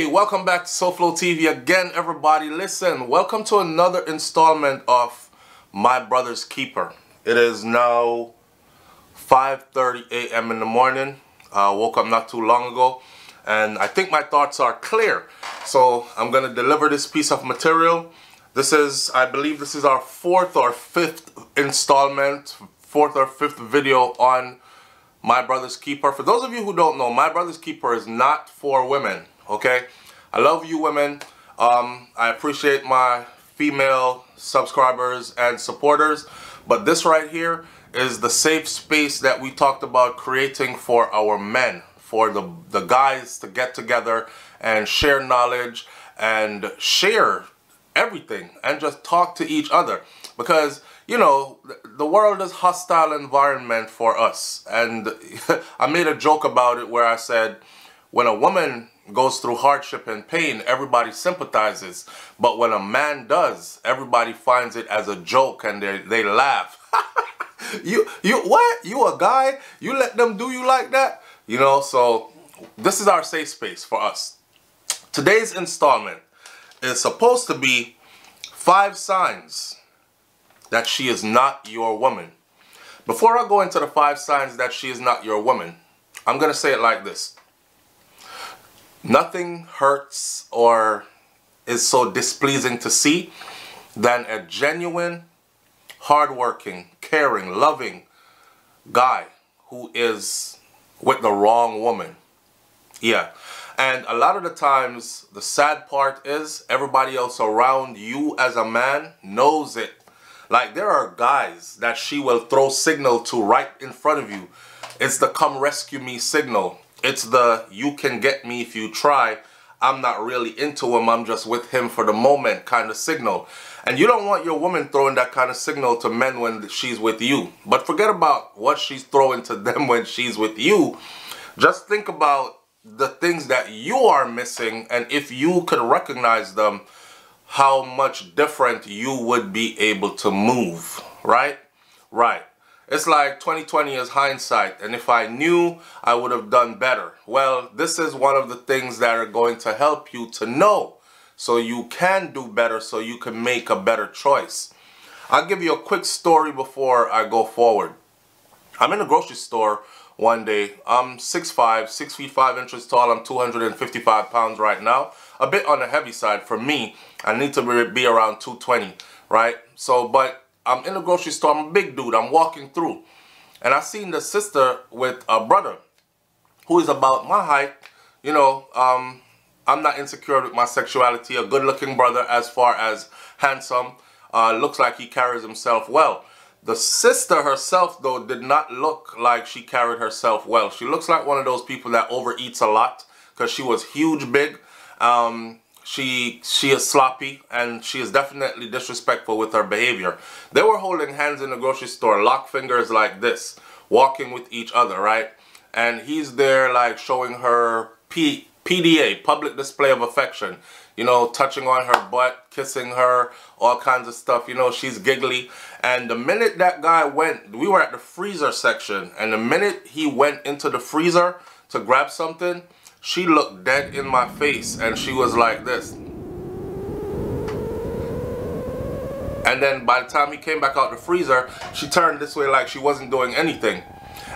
Hey, welcome back to SoFlo TV again, everybody. Listen, welcome to another installment of My Brother's Keeper. It is now 5:30 a.m. in the morning. Woke up not too long ago, and I think my thoughts are clear. So I'm gonna deliver this piece of material. I believe this is our fourth or fifth installment, fourth or fifth video on My Brother's Keeper. For those of you who don't know, My Brother's Keeper is not for women. Okay, I love you women. I appreciate my female subscribers and supporters, but this right here is the safe space that we talked about creating for our men, for the guys to get together and share knowledge and share everything and just talk to each other, because you know the world is hostile environment for us. And I made a joke about it where I said, when a woman goes through hardship and pain, everybody sympathizes, but when a man does, everybody finds it as a joke and they laugh. you what, you a guy, you let them do you like that, you know? So this is our safe space for us. Today's installment is supposed to be 5 signs that she is not your woman. Before I go into the 5 signs that she is not your woman, I'm gonna say it like this. Nothing hurts or is so displeasing to see than a genuine, hardworking, caring, loving guy who is with the wrong woman. Yeah. And a lot of the times, the sad part is everybody else around you as a man knows it. Like, there are guys that she will throw signal to right in front of you. It's the come rescue me signal. It's the you can get me if you try. I'm not really into him. I'm just with him for the moment kind of signal. And you don't want your woman throwing that kind of signal to men when she's with you. But forget about what she's throwing to them when she's with you. Just think about the things that you are missing, and if you could recognize them, how much different you would be able to move, right? Right. It's like 2020 is hindsight, and if I knew, I would have done better. Well, this is one of the things that are going to help you to know, so you can do better, so you can make a better choice. I'll give you a quick story before I go forward. I'm in a grocery store one day. I'm 6'5", 6 feet 5 inches tall. I'm 255 pounds right now. A bit on the heavy side for me. I need to be around 220, right? So, but I'm in the grocery store. I'm a big dude. I'm walking through, and I seen the sister with a brother who is about my height. You know, I'm not insecure with my sexuality. A good-looking brother, as far as handsome. Looks like he carries himself well. The sister herself, though, did not look like she carried herself well. She looks like one of those people that overeats a lot, because she was huge, big. She is sloppy, and she is definitely disrespectful with her behavior. They were holding hands in the grocery store, locked fingers like this, walking with each other, right? And he's there like showing her PDA, public display of affection. You know, touching on her butt, kissing her, all kinds of stuff. You know, she's giggly. And the minute that guy went, we were at the freezer section, and the minute he went into the freezer to grab something, she looked dead in my face, and she was like this. And then by the time he came back out the freezer, she turned this way like she wasn't doing anything.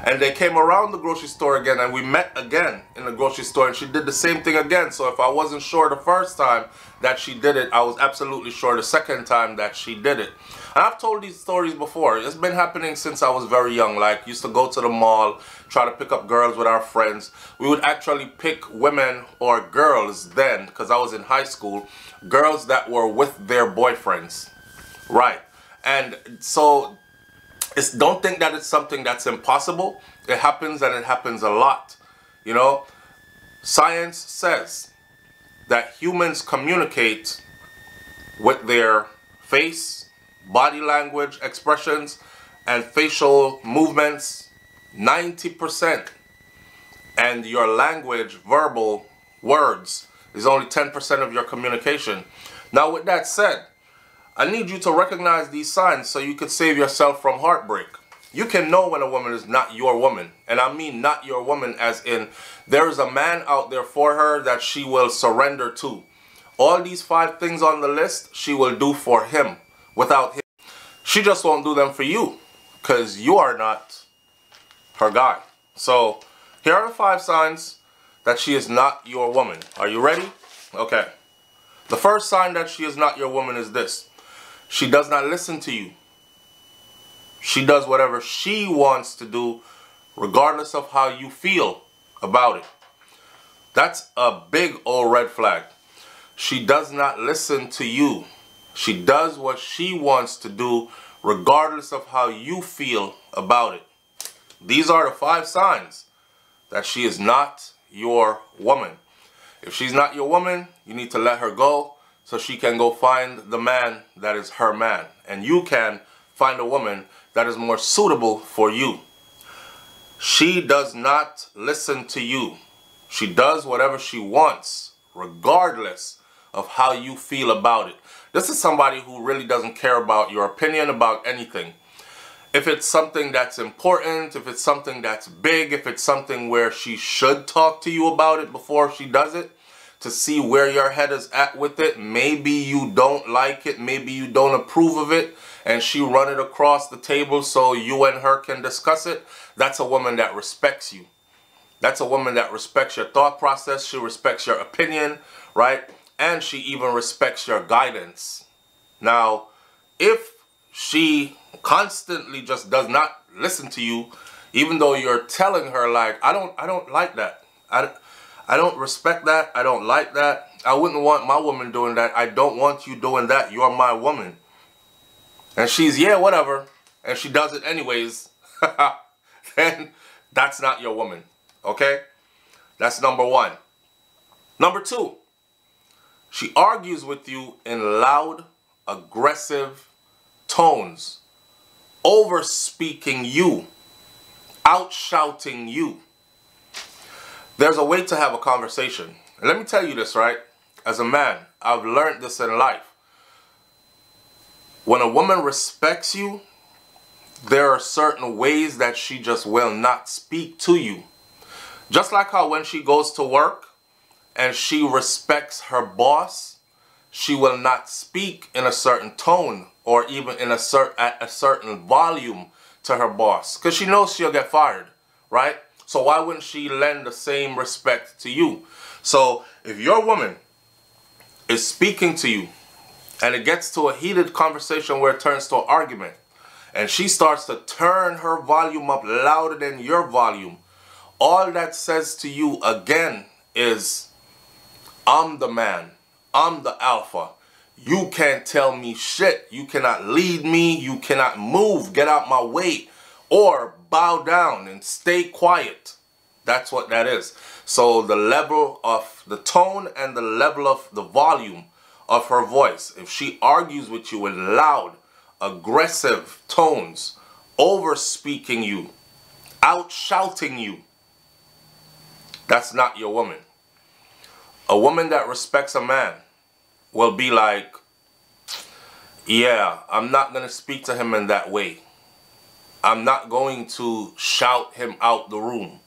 And they came around the grocery store again, and we met again in the grocery store, and she did the same thing again. So if I wasn't sure the first time that she did it, I was absolutely sure the second time that she did it. And I've told these stories before. It's been happening since I was very young. Like, used to go to the mall, try to pick up girls with our friends. We would actually pick women or girls then, because I was in high school, girls that were with their boyfriends. Right. And so don't think that it's something that's impossible. It happens, and it happens a lot. You know, science says that humans communicate with their face, body language, expressions, and facial movements 90%. And your language, verbal words, is only 10% of your communication. Now, with that said, I need you to recognize these signs so you could save yourself from heartbreak. You can know when a woman is not your woman. And I mean not your woman as in there is a man out there for her that she will surrender to. All these 5 things on the list, she will do for him without him. She just won't do them for you because you are not her guy. So here are the 5 signs that she is not your woman. Are you ready? Okay. The first sign that she is not your woman is this. She does not listen to you. She does whatever she wants to do regardless of how you feel about it. That's a big old red flag. She does not listen to you. She does what she wants to do regardless of how you feel about it. These are the 5 signs that she is not your woman. If she's not your woman, you need to let her go so she can go find the man that is her man. And you can find a woman that is more suitable for you. She does not listen to you. She does whatever she wants, regardless of how you feel about it. This is somebody who really doesn't care about your opinion about anything. If it's something that's important, if it's something that's big, if it's something where she should talk to you about it before she does it, to see where your head is at with it. Maybe you don't like it, maybe you don't approve of it, and she run it across the table so you and her can discuss it. That's a woman that respects you. That's a woman that respects your thought process. She respects your opinion, right? And she even respects your guidance. Now, if she constantly just does not listen to you, even though you're telling her like, I don't like that. I don't respect that. I don't like that. I wouldn't want my woman doing that. I don't want you doing that. You're my woman. And she's, yeah, whatever. And she does it anyways. Then that's not your woman. Okay? That's number 1. Number 2. She argues with you in loud, aggressive tones. Over-speaking you. Out-shouting you. There's a way to have a conversation. And let me tell you this, right? As a man, I've learned this in life. When a woman respects you, there are certain ways that she just will not speak to you. Just like how when she goes to work and she respects her boss, she will not speak in a certain tone or even in at a certain volume to her boss because she knows she'll get fired, right? So why wouldn't she lend the same respect to you? So if your woman is speaking to you and it gets to a heated conversation where it turns to an argument and she starts to turn her volume up louder than your volume, all that says to you again is, I'm the man. I'm the alpha. You can't tell me shit. You cannot lead me. You cannot move. Get out my way. Or bow down and stay quiet. That's what that is. So the level of the tone and the level of the volume of her voice. If she argues with you in loud, aggressive tones, over speaking you, out shouting you, that's not your woman. A woman that respects a man will be like, yeah, I'm not going to speak to him in that way. I'm not going to shout him out the room.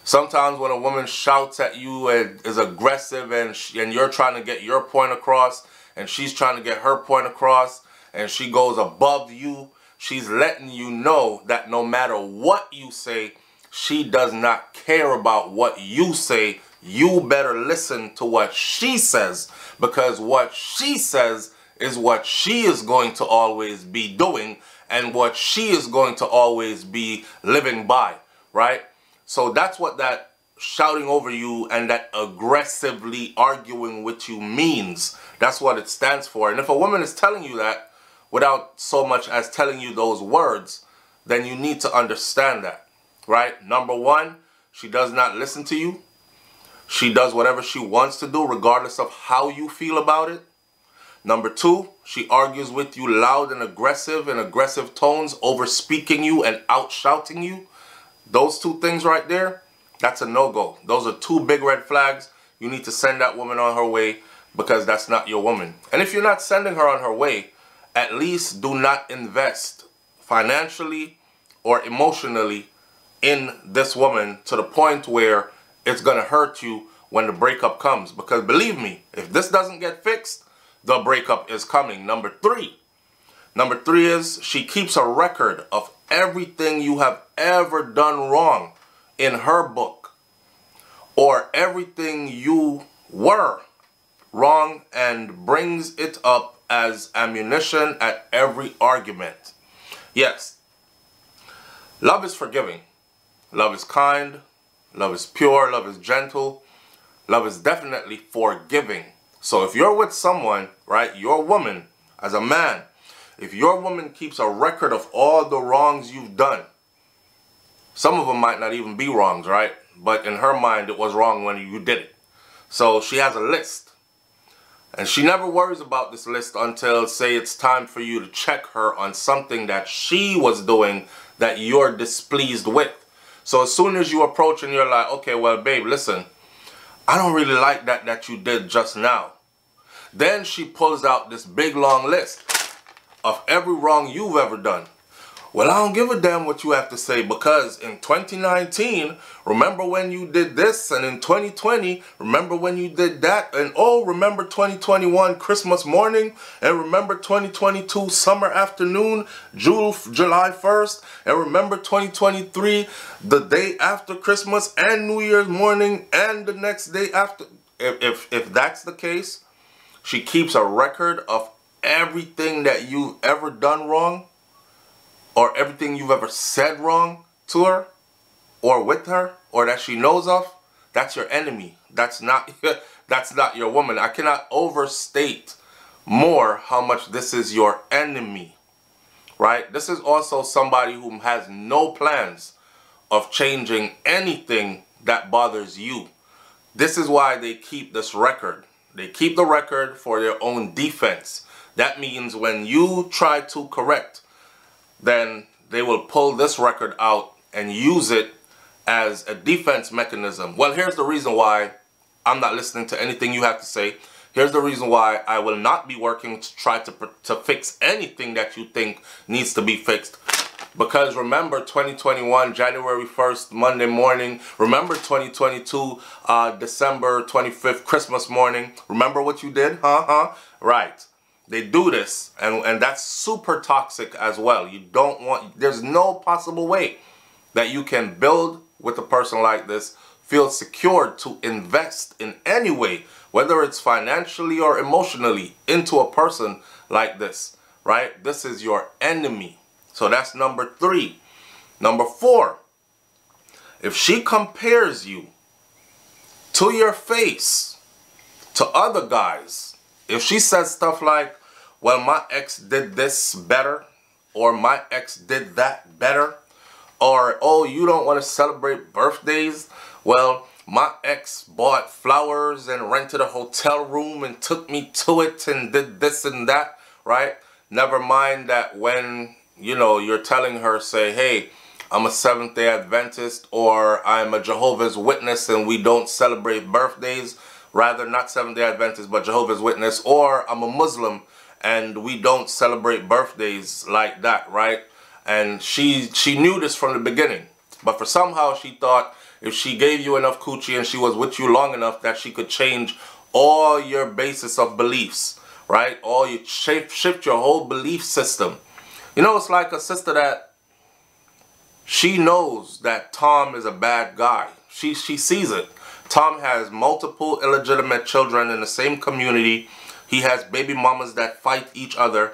Sometimes when a woman shouts at you and is aggressive and you're trying to get your point across and she's trying to get her point across and she goes above you, she's letting you know that no matter what you say, she does not care about what you say. You better listen to what she says, because what she says is what she is going to always be doing and what she is going to always be living by, right? So that's what that shouting over you and that aggressively arguing with you means. That's what it stands for. And if a woman is telling you that without so much as telling you those words, then you need to understand that, right? Number 1, she does not listen to you. She does whatever she wants to do regardless of how you feel about it. Number 2, she argues with you loud and aggressive tones, over speaking you and out shouting you. Those 2 things right there, that's a no-go. Those are 2 big red flags. You need to send that woman on her way because that's not your woman. And if you're not sending her on her way, at least do not invest financially or emotionally in this woman to the point where it's going to hurt you when the breakup comes. Because believe me, if this doesn't get fixed, the breakup is coming. Number three is she keeps a record of everything you have ever done wrong in her book, or everything you were wrong, and brings it up as ammunition at every argument. Yes, love is forgiving. Love is kind. Love is pure. Love is gentle. Love is definitely forgiving. So if you're with someone, right, your woman, as a man, if your woman keeps a record of all the wrongs you've done, some of them might not even be wrongs, right? But in her mind, it was wrong when you did it. So she has a list. And she never worries about this list until, say, it's time for you to check her on something that she was doing that you're displeased with. So as soon as you approach and you're like, okay, well, babe, listen, I don't really like that you did just now. Then she pulls out this big long list of every wrong you've ever done. Well, I don't give a damn what you have to say, because in 2019, remember when you did this, and in 2020, remember when you did that, and oh, remember 2021 Christmas morning, and remember 2022 summer afternoon, July 1st, and remember 2023 the day after Christmas and New Year's morning and the next day after. If that's the case, she keeps a record of everything that you've ever done wrong, or everything you've ever said wrong to her, or with her, or that she knows of. That's your enemy. That's not your woman. I cannot overstate more how much this is your enemy, right? This is also somebody who has no plans of changing anything that bothers you. This is why they keep this record. They keep the record for their own defense. That means when you try to correct, then they will pull this record out and use it as a defense mechanism. Well, here's the reason why I'm not listening to anything you have to say. Here's the reason why I will not be working to try to fix anything that you think needs to be fixed. Because remember 2021, January 1st, Monday morning. Remember 2022, December 25th, Christmas morning. Remember what you did? Right. They do this, and that's super toxic as well. You don't want, there's no possible way that you can build with a person like this, feel secure to invest in any way, whether it's financially or emotionally, into a person like this, right? This is your enemy. So that's number three. Number four, if she compares you to your face, to other guys, if she says stuff like, well, my ex did this better, or my ex did that better, or, oh, you don't want to celebrate birthdays? Well, my ex bought flowers and rented a hotel room and took me to it and did this and that, right? Never mind that when, you know, you're telling her, say, hey, I'm a Seventh-day Adventist, or I'm a Jehovah's Witness and we don't celebrate birthdays. Rather, not Seventh-day Adventist, but Jehovah's Witness, or I'm a Muslim and we don't celebrate birthdays like that, right? And she knew this from the beginning, but for somehow she thought if she gave you enough coochie and she was with you long enough that she could change all your basis of beliefs, right? All you shift your whole belief system. You know, it's like a sister that she knows that Tom is a bad guy. She sees it. Tom has multiple illegitimate children in the same community. He has baby mamas that fight each other.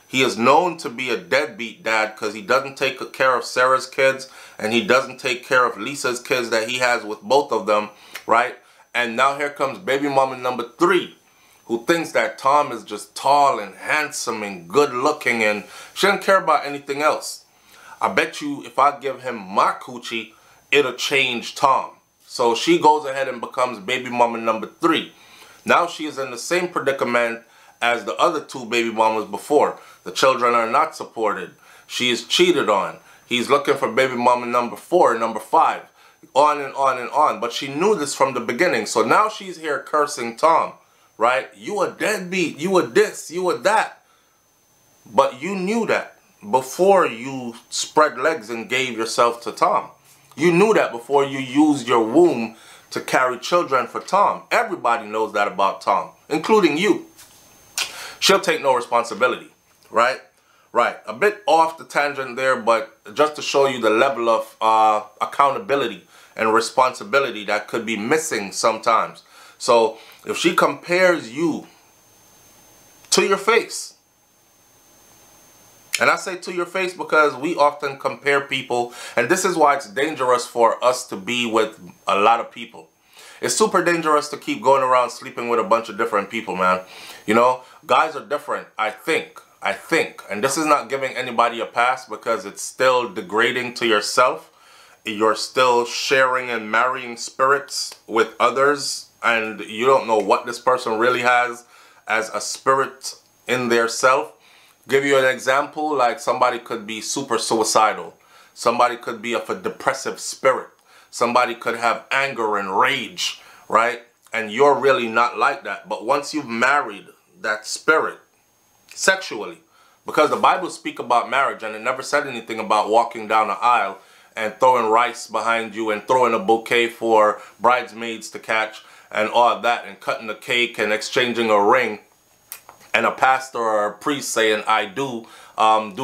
He is known to be a deadbeat dad because he doesn't take care of Sarah's kids and he doesn't take care of Lisa's kids that he has with both of them, right? And now here comes baby mama number three, who thinks that Tom is just tall and handsome and good looking and she doesn't care about anything else. I bet you if I give him my coochie, it'll change Tom. So she goes ahead and becomes baby mama number three. Now she is in the same predicament as the other two baby mamas before. The children are not supported. She is cheated on. He's looking for baby mama number 4, number 5, on and on and on. But she knew this from the beginning. So now she's here cursing Tom, right? You a deadbeat. You a this. You a that. But you knew that. before you spread legs and gave yourself to Tom. You knew that before you used your womb to carry children for Tom. Everybody knows that about Tom, including you. She'll take no responsibility, right? Right. A bit off the tangent there, but just to show you the level of accountability and responsibility that could be missing sometimes. So if she compares you to your face, and I say to your face because we often compare people, and this is why it's dangerous for us to be with a lot of people. It's super dangerous to keep going around sleeping with a bunch of different people, man. You know, guys are different, I think, and this is not giving anybody a pass because it's still degrading to yourself. You're still sharing and marrying spirits with others, and you don't know what this person really has as a spirit in their self. Give you an example, like somebody could be super suicidal. Somebody could be of a depressive spirit. Somebody could have anger and rage, right? And you're really not like that. But once you've married that spirit sexually, because the Bible speaks about marriage and it never said anything about walking down the aisle and throwing rice behind you and throwing a bouquet for bridesmaids to catch and all that, and cutting a cake and exchanging a ring, and a pastor or a priest saying, I do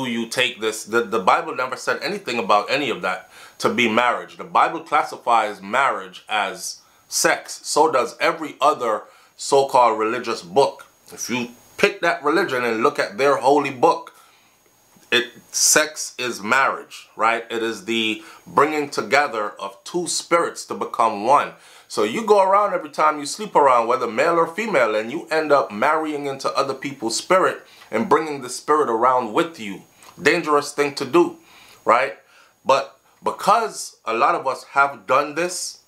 you take this? The Bible never said anything about any of that to be marriage. The Bible classifies marriage as sex. So does every other so-called religious book. If you pick that religion and look at their holy book, sex is marriage, right? It is the bringing together of two spirits to become one. So you go around every time you sleep around, whether male or female, and you end up marrying into other people's spirit and bringing the spirit around with you. Dangerous thing to do, right? But because a lot of us have done this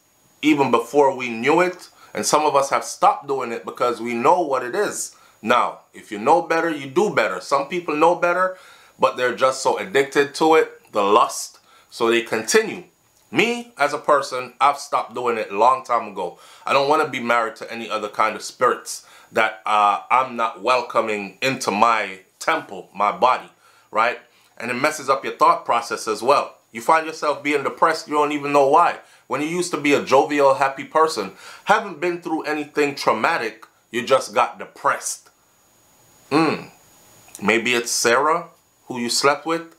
even before we knew it, and some of us have stopped doing it because we know what it is. Now, if you know better, you do better. Some people know better, but they're just so addicted to it, the lust, so they continue. Me, as a person, I've stopped doing it a long time ago. I don't want to be married to any other kind of spirits that I'm not welcoming into my temple, my body, right? And it messes up your thought process as well. You find yourself being depressed, you don't even know why. When you used to be a jovial, happy person, haven't been through anything traumatic, you just got depressed. Maybe it's Sarah who you slept with,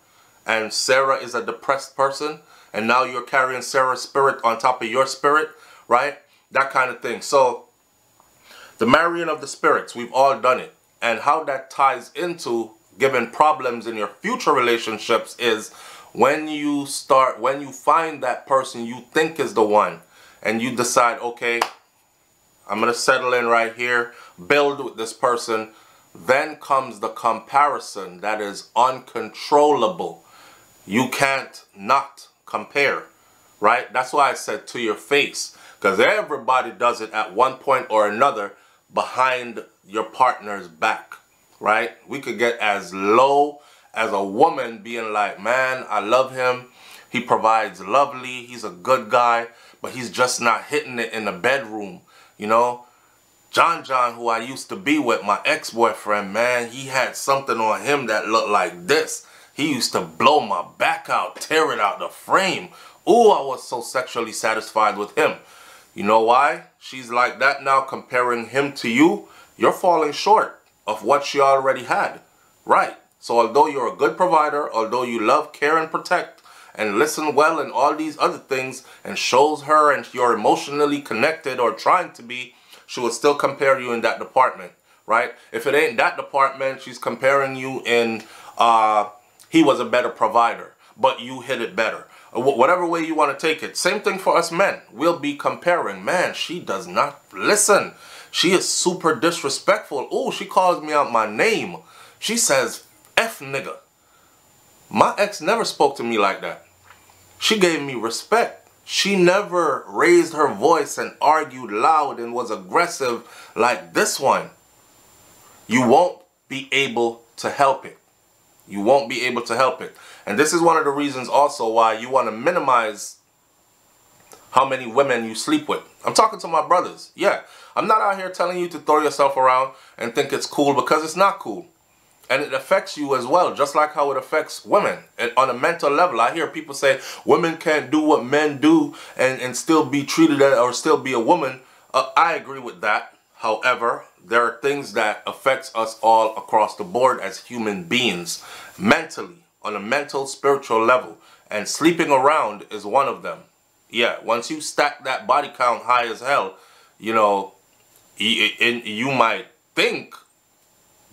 and Sarah is a depressed person, and now you're carrying Sarah's spirit on top of your spirit, right? That kind of thing. So the marrying of the spirits, we've all done it. And how that ties into giving problems in your future relationships is when you find that person you think is the one, and you decide, okay, I'm going to settle in right here, build with this person. Then comes the comparison that is uncontrollable. You can't not compare, right? That's why I said to your face, because everybody does it at one point or another behind your partner's back, right? We could get as low as a woman being like, man, I love him. He provides lovely. He's a good guy, but he's just not hitting it in the bedroom, you know? John, who I used to be with, my ex-boyfriend, man, he had something on him that looked like this. He used to blow my back out, tear it out the frame. Ooh, I was so sexually satisfied with him. You know why? She's like that now, comparing him to you. You're falling short of what she already had, right? So although you're a good provider, although you love, care, and protect, and listen well and all these other things, and shows her and you're emotionally connected or trying to be, she will still compare you in that department, right? If it ain't that department, she's comparing you in, he was a better provider, but you hit it better. Whatever way you want to take it. Same thing for us men. We'll be comparing, man, she does not listen. She is super disrespectful. Oh, she calls me out my name. She says, F nigga. My ex never spoke to me like that. She gave me respect. She never raised her voice and argued loud and was aggressive like this one. You won't be able to help it. You won't be able to help it. And this is one of the reasons also why you want to minimize how many women you sleep with. I'm talking to my brothers. Yeah, I'm not out here telling you to throw yourself around and think it's cool, because it's not cool. And it affects you as well, just like how it affects women. And on a mental level, I hear people say women can't do what men do and still be treated as, or still be a woman. I agree with that. However, there are things that affects us all across the board as human beings, mentally, on a mental, spiritual level. And sleeping around is one of them. Yeah, once you stack that body count high as hell, you know, you might think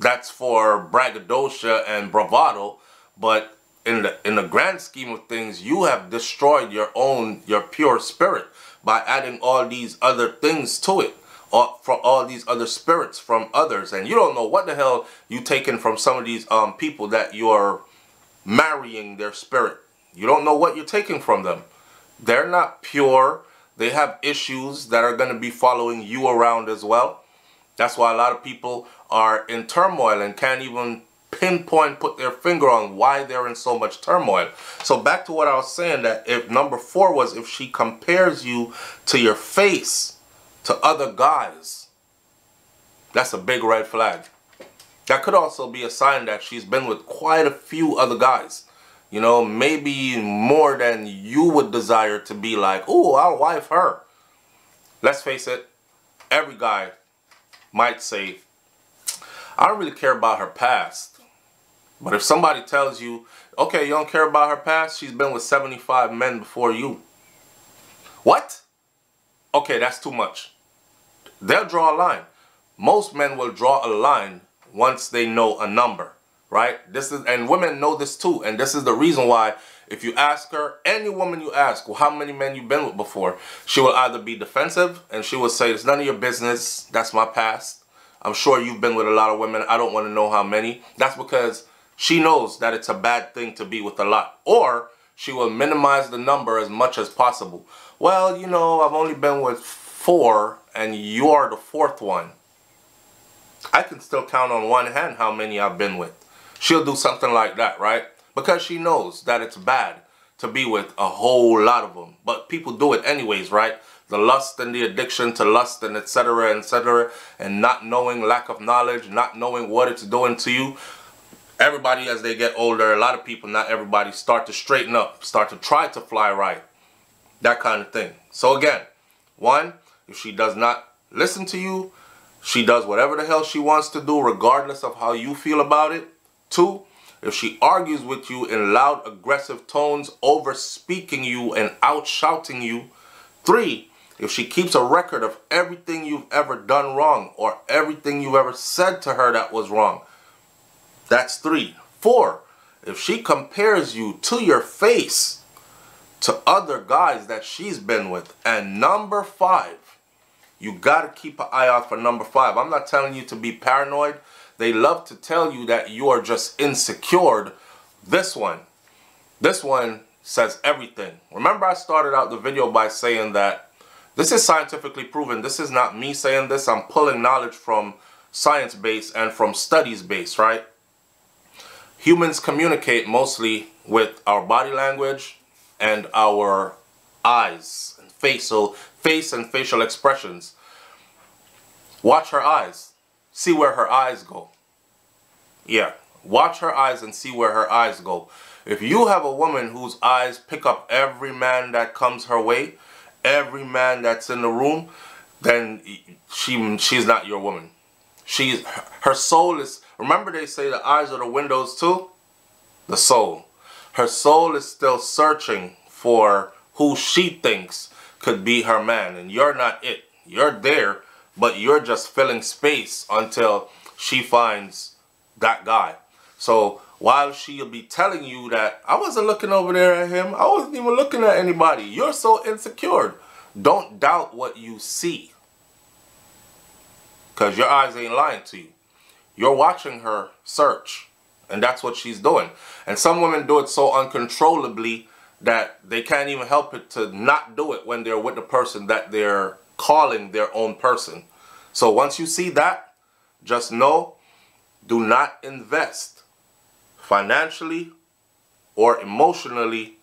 that's for braggadocio and bravado, but in the grand scheme of things, you have destroyed your pure spirit by adding all these other things to it, or from all these other spirits from others, and you don't know what the hell you taking from some of these people that you're marrying their spirit. You don't know what you're taking from them. They're not pure. They have issues that are going to be following you around as well. That's why a lot of people are in turmoil and can't even put their finger on why they're in so much turmoil. So back to what I was saying, that if number 4 was if she compares you to your face to other guys, that's a big red flag. That could also be a sign that she's been with quite a few other guys. You know, maybe more than you would desire to be like, oh, I'll wife her. Let's face it, every guy might say, I don't really care about her past. But if somebody tells you, okay, you don't care about her past, she's been with 75 men before you. What? Okay, that's too much. They'll draw a line. Most men will draw a line once they know a number, right? And women know this too. And this is the reason why if you ask her, any woman you ask, well, how many men you've been with before, she will either be defensive and she will say, it's none of your business. That's my past. I'm sure you've been with a lot of women. I don't want to know how many. That's because she knows that it's a bad thing to be with a lot. Or she will minimize the number as much as possible. Well, you know, I've only been with 4 and you are the 4th one. I can still count on one hand how many I've been with. She'll do something like that, right? Because she knows that it's bad to be with a whole lot of them. But people do it anyways, right? The lust and the addiction to lust and etc., and not knowing, lack of knowledge, not knowing what it's doing to you. Everybody, as they get older, a lot of people, not everybody, start to straighten up, start to try to fly right. That kind of thing. So again, 1, if she does not listen to you, she does whatever the hell she wants to do regardless of how you feel about it. 2, if she argues with you in loud, aggressive tones, over speaking you and out shouting you. 3, if she keeps a record of everything you've ever done wrong or everything you ever said to her that was wrong. That's 3. 4, if she compares you to your face to other guys that she's been with. And number 5, you got to keep an eye out for number 5. I'm not telling you to be paranoid. They love to tell you that you are just insecure. This one says everything. Remember, I started out the video by saying that this is scientifically proven. This is not me saying this. I'm pulling knowledge from science base and from studies base, right? Humans communicate mostly with our body language and our eyes and face and facial expressions. Watch her eyes. See where her eyes go. Yeah, watch her eyes and see where her eyes go. If you have a woman whose eyes pick up every man that comes her way, every man that's in the room, then she's not your woman. Her soul is, remember they say the eyes are the windows to the soul. Her soul is still searching for who she thinks could be her man, and you're not it. You're there, but you're just filling space until she finds that guy. So while she'll be telling you that I wasn't looking over there at him, I wasn't even looking at anybody, you're so insecure. Don't doubt what you see, because your eyes ain't lying to you. You're watching her search, and that's what she's doing. And some women do it so uncontrollably that they can't even help it to not do it when they're with the person that they're calling their own person. So once you see that, just know, do not invest financially or emotionally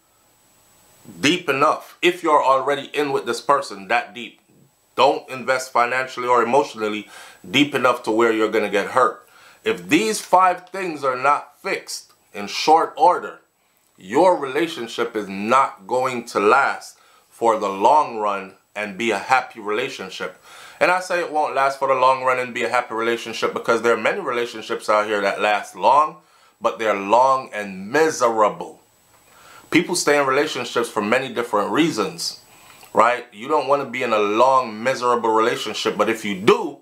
deep enough. If you're already in with this person that deep, don't invest financially or emotionally deep enough to where you're going to get hurt. If these 5 things are not fixed in short order, your relationship is not going to last for the long run and be a happy relationship. And I say it won't last for the long run and be a happy relationship because there are many relationships out here that last long, but they're long and miserable. People stay in relationships for many different reasons, right? You don't want to be in a long, miserable relationship, but if you do,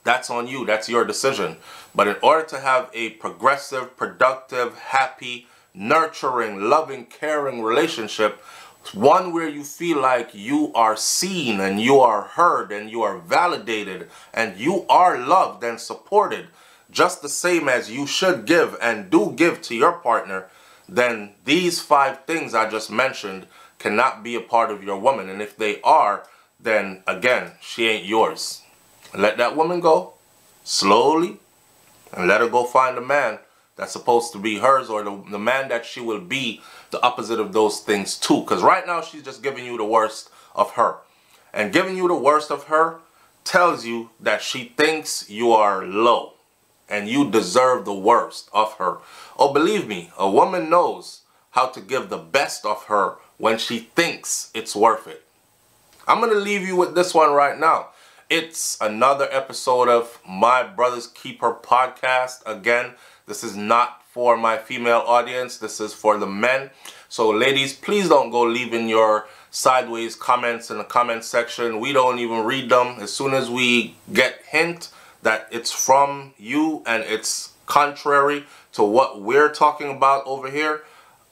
that's on you. That's your decision. But in order to have a progressive, productive, happy, nurturing, loving, caring relationship, one where you feel like you are seen and you are heard and you are validated and you are loved and supported just the same as you should give and do give to your partner, then these 5 things I just mentioned cannot be a part of your woman. And if they are, then again, she ain't yours. Let that woman go slowly and let her go find a man that's supposed to be hers, or the man that she will be the opposite of those things too. Because right now she's just giving you the worst of her. And giving you the worst of her tells you that she thinks you are low and you deserve the worst of her. Oh, believe me, a woman knows how to give the best of her when she thinks it's worth it. I'm going to leave you with this one right now. It's another episode of My Brother's Keeper podcast. Again, this is not for my female audience. This is for the men. So ladies, please don't go leaving your sideways comments in the comment section. We don't even read them. As soon as we get hint that it's from you and it's contrary to what we're talking about over here,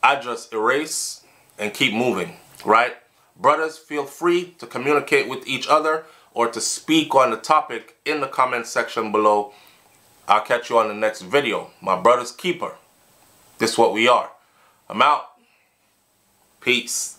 I just erase and keep moving, right? Brothers, feel free to communicate with each other or to speak on the topic in the comment section below. I'll catch you on the next video. My brother's keeper. This is what we are. I'm out. Peace.